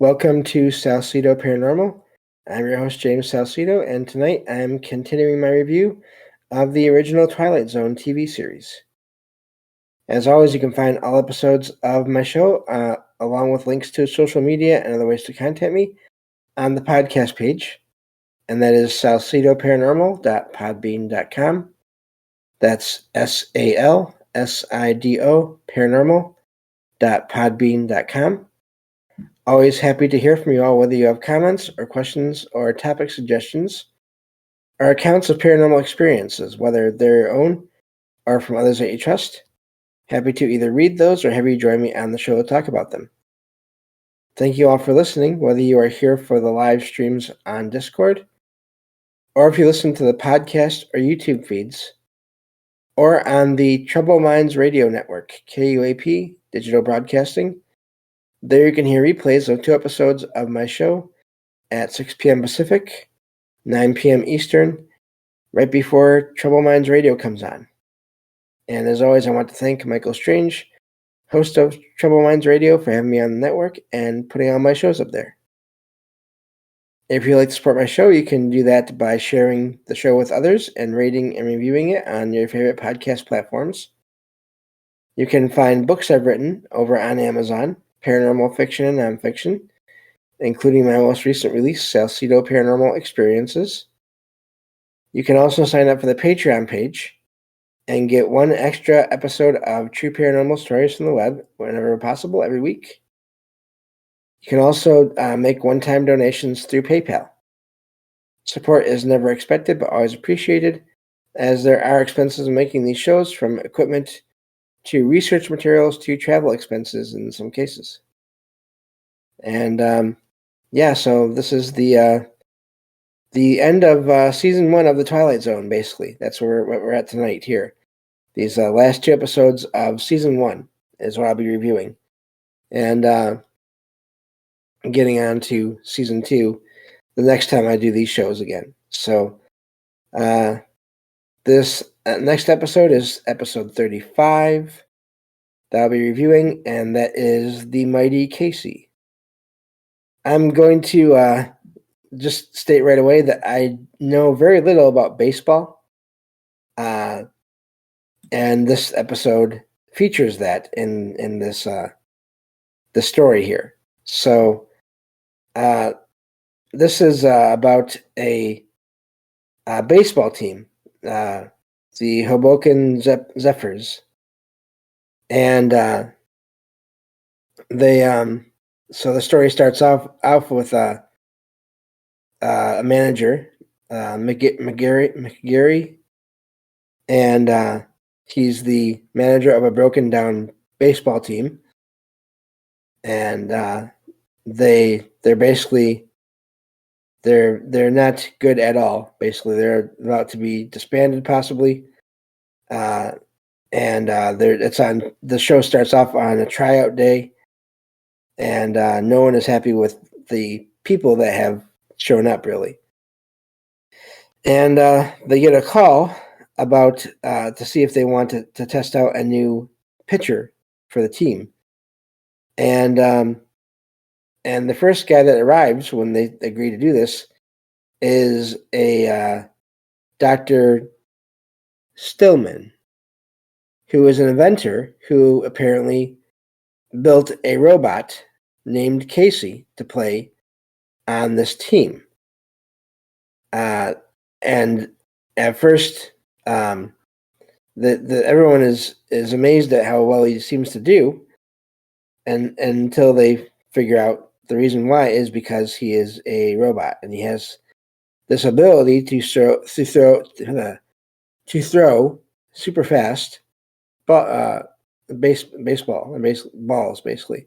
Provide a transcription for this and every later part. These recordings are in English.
Welcome to Salsidoparanormal. I'm your host, James Salsido, and tonight I'm continuing my review of the original Twilight Zone TV series. As always, you can find all episodes of my show, along with links to social media and other ways to contact me, on the podcast page, and that is salsidoparanormal.podbean.com. That's SALSIDO paranormal.podbean.com. Always happy to hear from you all, whether you have comments or questions or topic suggestions or accounts of paranormal experiences, whether they're your own or from others that you trust. Happy to either read those or have you join me on the show to talk about them. Thank you all for listening, whether you are here for the live streams on Discord, or if you listen to the podcast or YouTube feeds, or on the Troubled Minds Radio Network, KUAP Digital Broadcasting. There you can hear replays of 2 episodes of my show at 6 p.m. Pacific, 9 p.m. Eastern, right before Troubled Minds Radio comes on. And as always, I want to thank Michael Strange, host of Troubled Minds Radio, for having me on the network and putting all my shows up there. If you'd like to support my show, you can do that by sharing the show with others and rating and reviewing it on your favorite podcast platforms. You can find books I've written over on Amazon, paranormal fiction and nonfiction, including my most recent release, Salsido Paranormal Experiences. You can also sign up for the Patreon page and get 1 extra episode of true paranormal stories from the web whenever possible every week. You can also make one-time donations through PayPal. Support is never expected but always appreciated, as there are expenses in making these shows, from equipment to research materials to travel expenses in some cases. And so this is the end of season 1 of the Twilight Zone. Basically, that's where we're at tonight here. These last 2 episodes of season 1 is what I'll be reviewing, and getting on to season 2 the next time I do these shows again. So this next episode is episode 35 that I'll be reviewing, and that is The Mighty Casey. I'm going to just state right away that I know very little about baseball, and this episode features that in this the story here. So this is about a baseball team, the Hoboken Zephyrs, and they so the story starts off with a manager, McGarry, and he's the manager of a broken down baseball team, and they're basically they're not good at all. Basically, they're about to be disbanded, possibly. And the show starts off on a tryout day, and no one is happy with the people that have shown up, really. And they get a call about to see if they want to test out a new pitcher for the team. And the first guy that arrives when they agree to do this is a Dr. Stillman, who is an inventor who apparently built a robot named Casey to play on this team. And at first, everyone is amazed at how well he seems to do, and until they figure out the reason why is because he is a robot and he has this ability to throw super fast, baseball and balls, basically,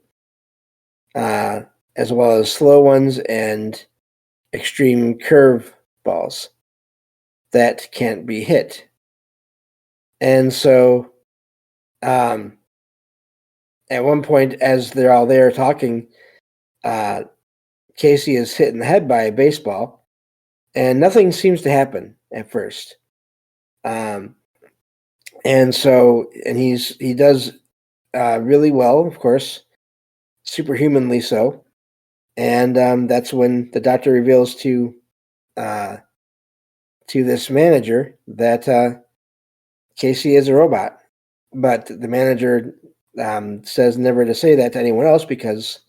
as well as slow ones and extreme curve balls that can't be hit. And so, at one point, as they're all there talking, Casey is hit in the head by a baseball, and nothing seems to happen at first. And he does really well, of course, superhumanly so. And that's when the doctor reveals to this manager that Casey is a robot. But the manager says never to say that to anyone else because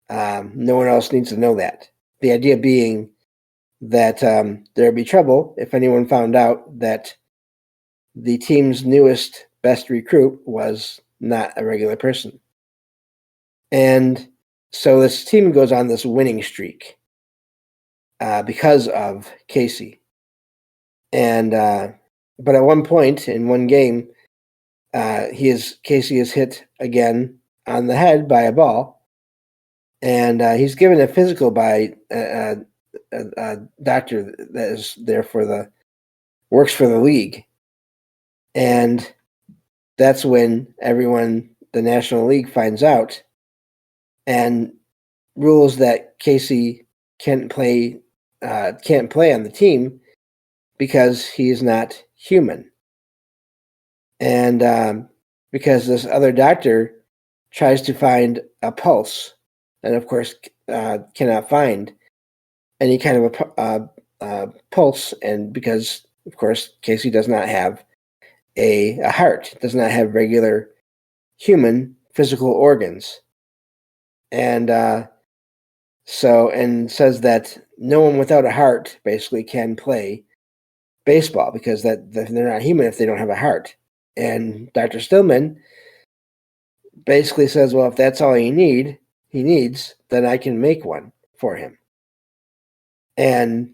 no one else needs to know that. The idea being that there'd be trouble if anyone found out that the team's newest best recruit was not a regular person. And so this team goes on this winning streak because of Casey. And but at one point in one game, Casey is hit again on the head by a ball, and he's given a physical by a doctor that is there works for the league, and that's when the National League finds out and rules that Casey can't play on the team because he is not human. And because this other doctor tries to find a pulse, and of course cannot find any kind of a pulse, and because of course Casey does not have a heart, does not have regular human physical organs, and says that no one without a heart basically can play baseball because that they're not human if they don't have a heart. And Dr. Stillman basically says, well, if that's all he needs, then I can make one for him. And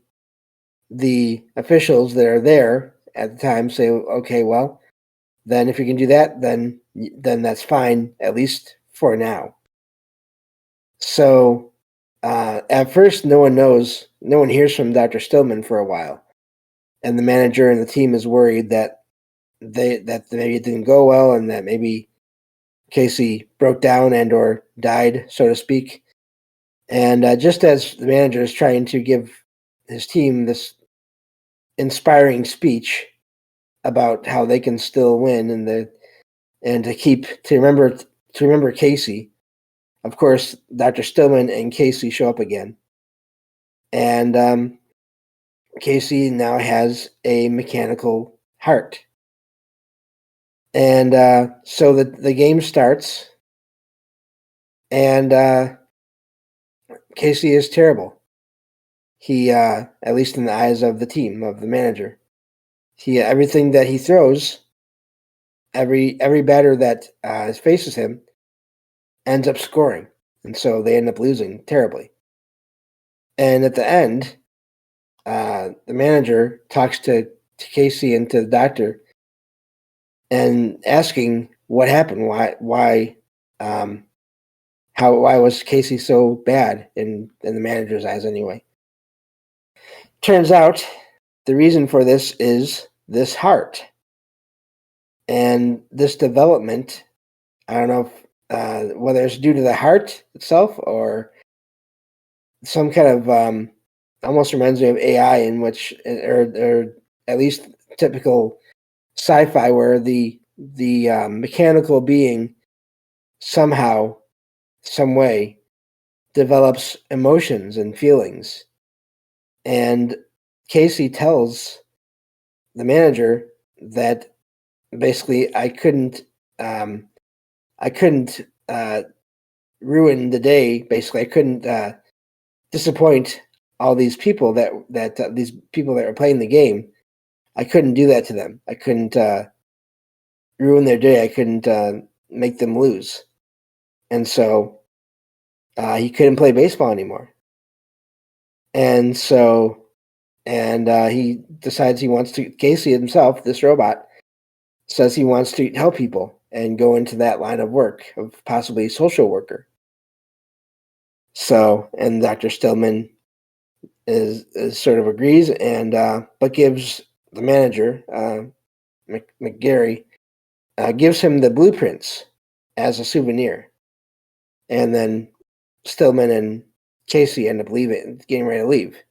the officials that are there at the time say, okay, well, then if you can do that, then that's fine, at least for now. So at first, no one hears from Dr. Stillman for a while. And the manager and the team is worried that maybe it didn't go well and that maybe Casey broke down and or died, so to speak. And just as the manager is trying to give his team this inspiring speech about how they can still win and to remember Casey, of course, Dr. Stillman and Casey show up again. And Casey now has a mechanical heart. And so the game starts, and Casey is terrible. He, at least in the eyes of the team, of the manager, everything that he throws, every batter that faces him, ends up scoring, and so they end up losing terribly. And at the end, the manager talks to Casey and to the doctor, and asking what happened, why was Casey so bad in the manager's eyes anyway. Turns out the reason for this is this heart and this development. I don't know if, whether it's due to the heart itself or some kind of almost reminds me of AI, in which or at least typical sci-fi, where the mechanical being somehow, some way, develops emotions and feelings. And Casey tells the manager that basically I couldn't ruin the day. Basically, I couldn't disappoint all these people these people that were playing the game. I couldn't do that to them. I couldn't ruin their day. I couldn't make them lose. And so he couldn't play baseball anymore. And so, he decides Casey himself, this robot, says he wants to help people and go into that line of work of possibly social worker. So, and Dr. Stillman is sort of agrees, and but gives the manager, McGarry, gives him the blueprints as a souvenir. And then Stillman and Casey end up getting ready to leave.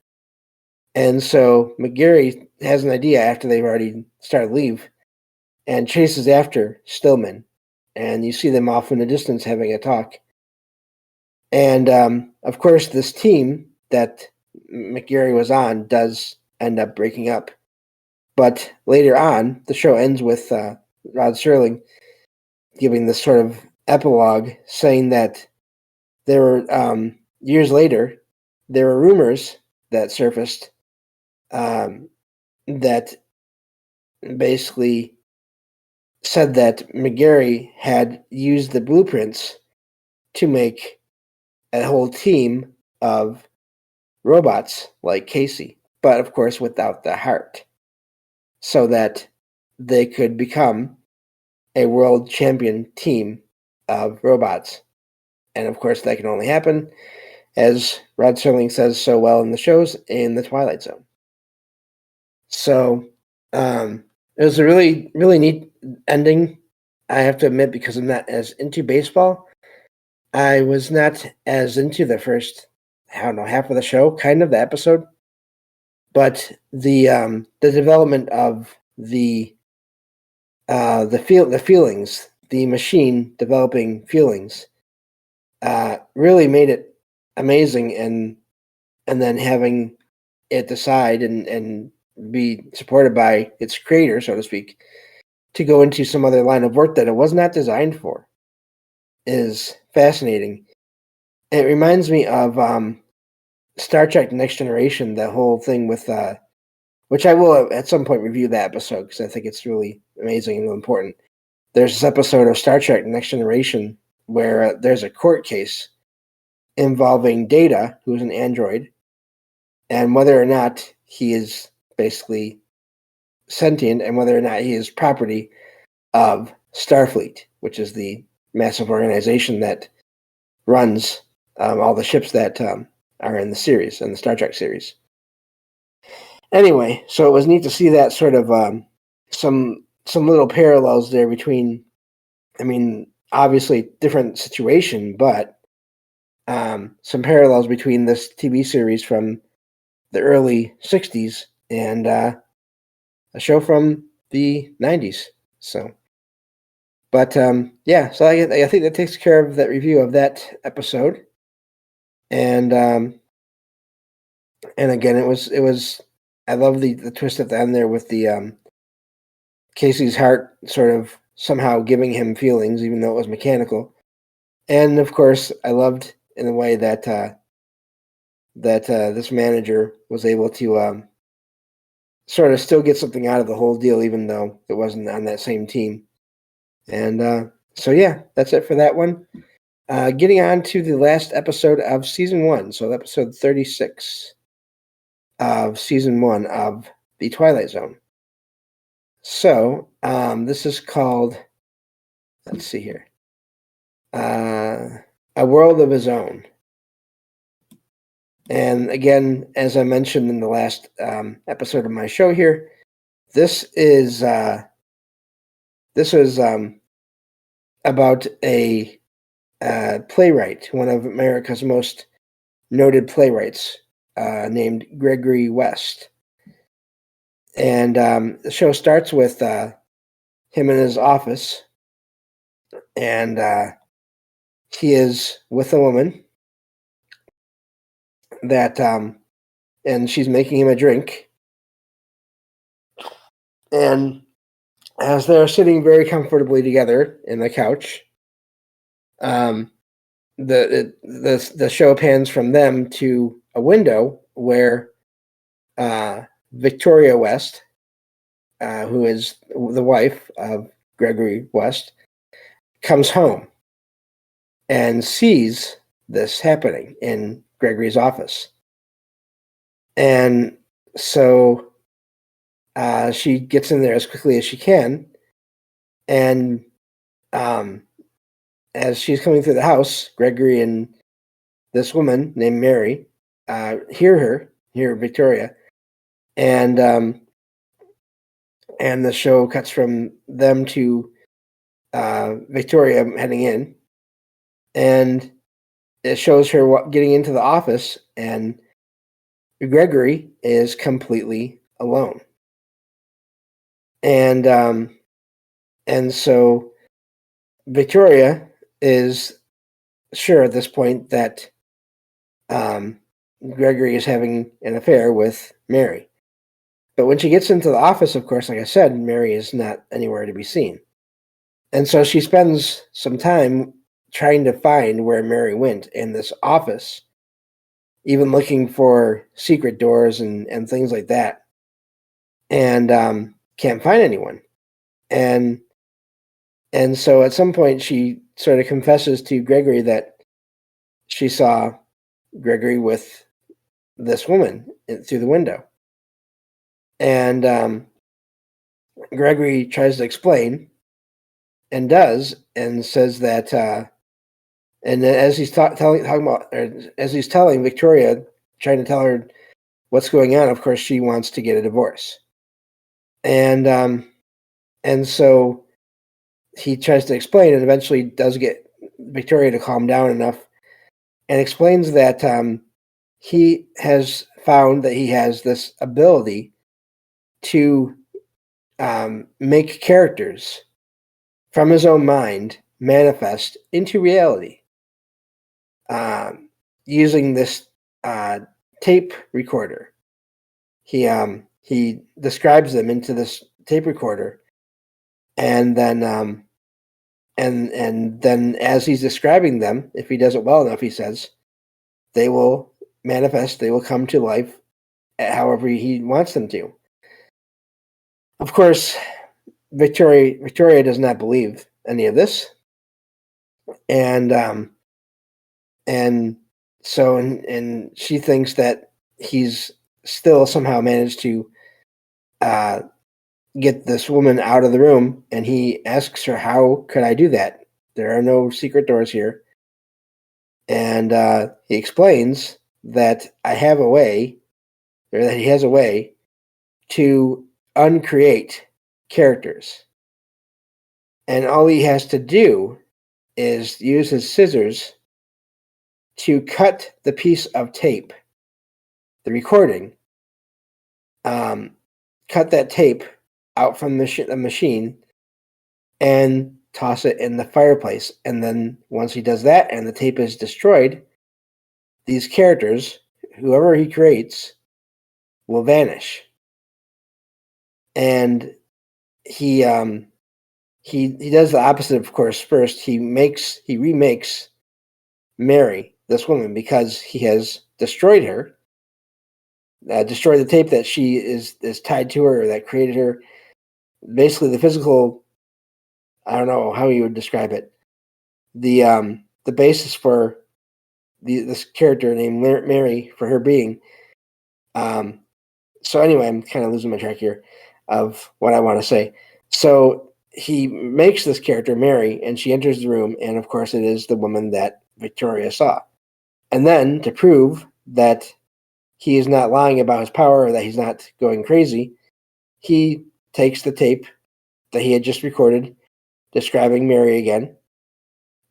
And so McGarry has an idea after they've already started to leave and chases after Stillman. And you see them off in the distance having a talk. And of course, this team that McGarry was on does end up breaking up. But later on, the show ends with Rod Serling giving this sort of epilogue saying that there were, years later, there were rumors that surfaced that basically said that McGarry had used the blueprints to make a whole team of robots like Casey, but of course without the heart, so that they could become a world champion team of robots. And of course, that can only happen, as Rod Serling says so well in the shows, in the Twilight Zone. So it was a really, really neat ending, I have to admit, because I'm not as into baseball. I was not as into the first, I don't know, half of the show, kind of the episode, but the development of the feelings, the machine developing feelings, really made it amazing, and then having it decide and be supported by its creator, so to speak, to go into some other line of work that it was not designed for is fascinating. It reminds me of Star Trek Next Generation, the whole thing with, which I will at some point review that episode because I think it's really amazing and important. There's this episode of Star Trek Next Generation where there's a court case involving Data, who's an android, and whether or not he is basically sentient and whether or not he is property of Starfleet, which is the massive organization that runs all the ships that are in the series, in the Star Trek series. Anyway, so it was neat to see that sort of some little parallels there between, I mean, obviously different situation, but some parallels between this TV series from the early 60s and a show from the 90s. So, but yeah, so I think that takes care of that review of that episode. And again, it was I love the twist at the end there with the Casey's heart sort of somehow giving him feelings, even though it was mechanical. And of course, I loved in the way that this manager was able to sort of still get something out of the whole deal, even though it wasn't on that same team. And so, yeah, that's it for that one. Getting on to the last episode of season 1, so episode 36 of season 1 of The Twilight Zone. So, this is called, let's see here, A World of His Own. And again, as I mentioned in the last episode of my show here, this was about a playwright, one of America's most noted playwrights, named Gregory West. And the show starts with him in his office, and he is with a woman that, and she's making him a drink. And as they're sitting very comfortably together in the couch, the show pans from them to a window where Victoria West, who is the wife of Gregory West, comes home and sees this happening in Gregory's office. And so she gets in there as quickly as she can, and as she's coming through the house, Gregory and this woman named Mary hear Victoria, and the show cuts from them to Victoria heading in, and it shows her getting into the office, and Gregory is completely alone, and so Victoria is sure at this point that Gregory is having an affair with Mary. But when she gets into the office, of course, like I said, Mary is not anywhere to be seen. And so she spends some time trying to find where Mary went in this office, even looking for secret doors and things like that, and can't find anyone. And so at some point she sort of confesses to Gregory that she saw Gregory with this woman through the window. And Gregory tries to explain, and does, and says that, and as he's talking about, or as he's telling Victoria, trying to tell her what's going on, of course she wants to get a divorce, and so he tries to explain, and eventually does get Victoria to calm down enough, and explains that he has found that he has this ability to make characters from his own mind manifest into reality, using this tape recorder. He describes them into this tape recorder, and then and then as he's describing them, if he does it well enough, he says they will manifest, they will come to life however he wants them to. Of course, Victoria does not believe any of this, and so she thinks that he's still somehow managed to get this woman out of the room, and he asks her, "How could I do that? There are no secret doors here." And he explains that I have a way, or that he has a way to uncreate characters. And all he has to do is use his scissors to cut the piece of tape, the recording, cut that tape out from the machine and toss it in the fireplace. And then once he does that and the tape is destroyed, these characters, whoever he creates, will vanish. And he does the opposite, of course. First, he remakes Mary, this woman, because he has destroyed her, destroyed the tape that she is tied to her, or that created her. Basically, the physical, I don't know how you would describe it, the basis for this character named Mary, for her being. So anyway, I'm kind of losing my track here of what I want to say. So he makes this character Mary, and she enters the room, and of course it is the woman that Victoria saw. And then, to prove that he is not lying about his power, or that he's not going crazy, he takes the tape that he had just recorded describing Mary again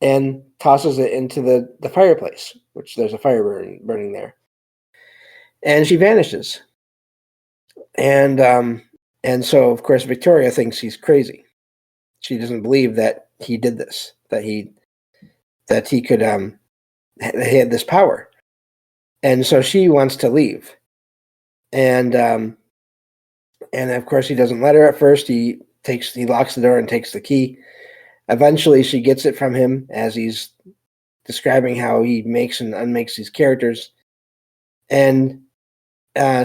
and tosses it into the fireplace, which there's a fire burning there. And she vanishes. And so, of course, Victoria thinks he's crazy. She doesn't believe that he did this, that he could, that he had this power. And so she wants to leave. And of course he doesn't let her at first. He locks the door and takes the key. Eventually she gets it from him as he's describing how he makes and unmakes these characters. And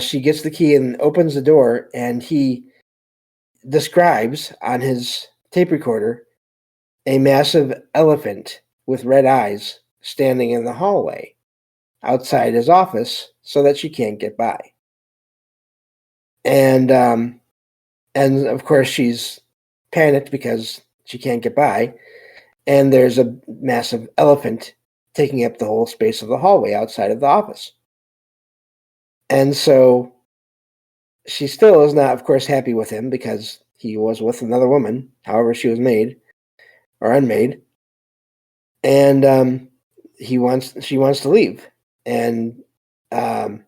she gets the key and opens the door, and he describes on his tape recorder a massive elephant with red eyes standing in the hallway outside his office so that she can't get by. And of course she's panicked because she can't get by, and there's a massive elephant taking up the whole space of the hallway outside of the office. And so she still is not, of course, happy with him because he was with another woman, however she was made or unmade. And she wants to leave. And and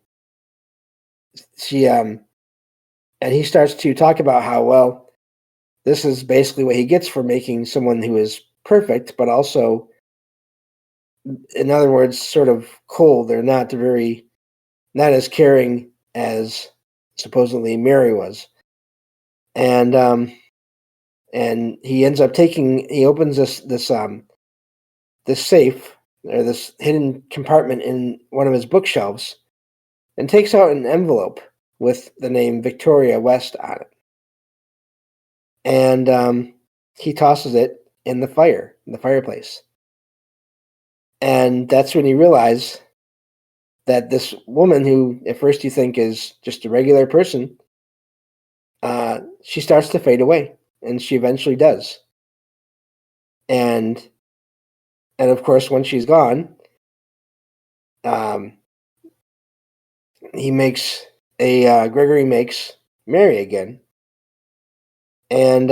he starts to talk about how, well, this is basically what he gets for making someone who is perfect, but also in other words, sort of cold. They're not as caring as supposedly Mary was. And he ends up he opens this safe, or this hidden compartment in one of his bookshelves, and takes out an envelope with the name Victoria West on it. And he tosses it in the fireplace. And that's when you realize that this woman, who at first you think is just a regular person, she starts to fade away, and she eventually does. And of course, when she's gone, Gregory makes Mary again, and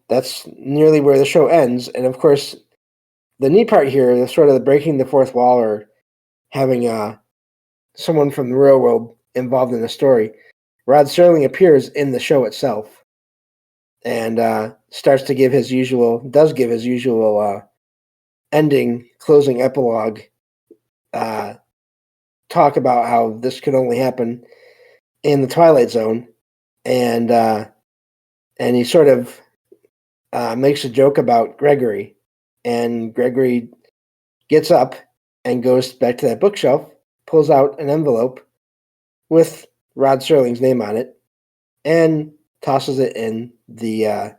that's nearly where the show ends. And of course, the neat part here is sort of breaking the fourth wall, or having someone from the real world involved in the story. Rod Serling appears in the show itself, and does give his usual ending, closing epilogue, talk about how this could only happen in the Twilight Zone, and he sort of makes a joke about Gregory, and Gregory gets up and goes back to that bookshelf, pulls out an envelope with Rod Serling's name on it, and tosses it in the.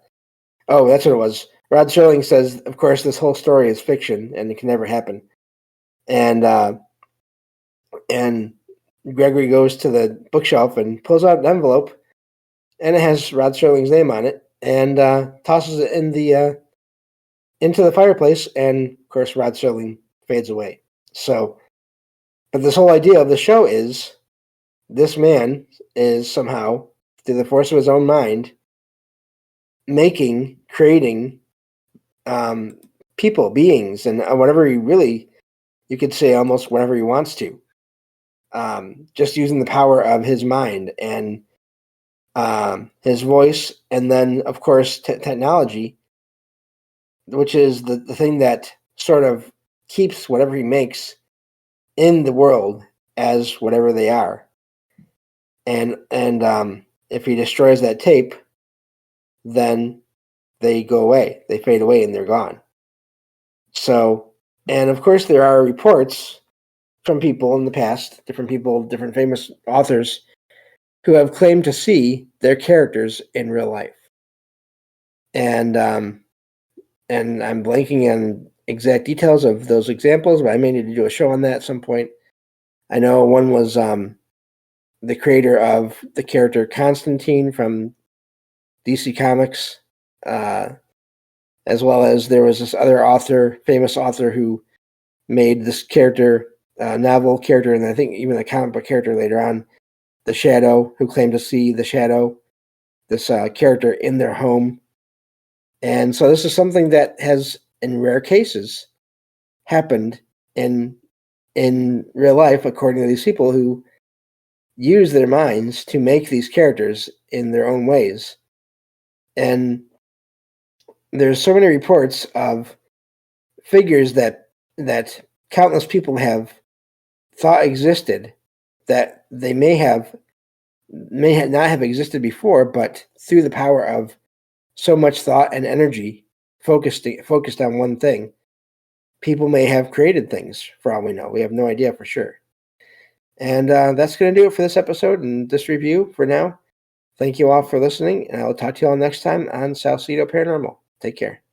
Oh, that's what it was. Rod Serling says, of course, this whole story is fiction and it can never happen. And Gregory goes to the bookshelf and pulls out an envelope, and it has Rod Serling's name on it, and tosses it in the into the fireplace, and of course Rod Serling fades away. So, but this whole idea of the show is this man is somehow, through the force of his own mind, creating people, beings, and whatever you could say almost whatever he wants to, just using the power of his mind and his voice, and then of course technology, which is the thing that sort of keeps whatever he makes in the world as whatever they are. And if he destroys that tape, then they go away, they fade away, and they're gone. So, and of course there are reports from people in the past, different famous authors, who have claimed to see their characters in real life. And I'm blanking on exact details of those examples, but I may need to do a show on that at some point. I know one was the creator of the character Constantine from DC Comics, as well as there was this other famous author, who made this character, novel character, and I think even a comic book character later on, the Shadow, who claimed to see the Shadow, this character, in their home. And so this is something that has, in rare cases, happened in real life, according to these people who use their minds to make these characters in their own ways. And there's so many reports of figures that countless people have thought existed, that they may not have existed before, but through the power of so much thought and energy focused on one thing, people may have created things, for all we know. We have no idea for sure. And that's going to do it for this episode and this review for now. Thank you all for listening, and I will talk to you all next time on Salsidoparanormal. Take care.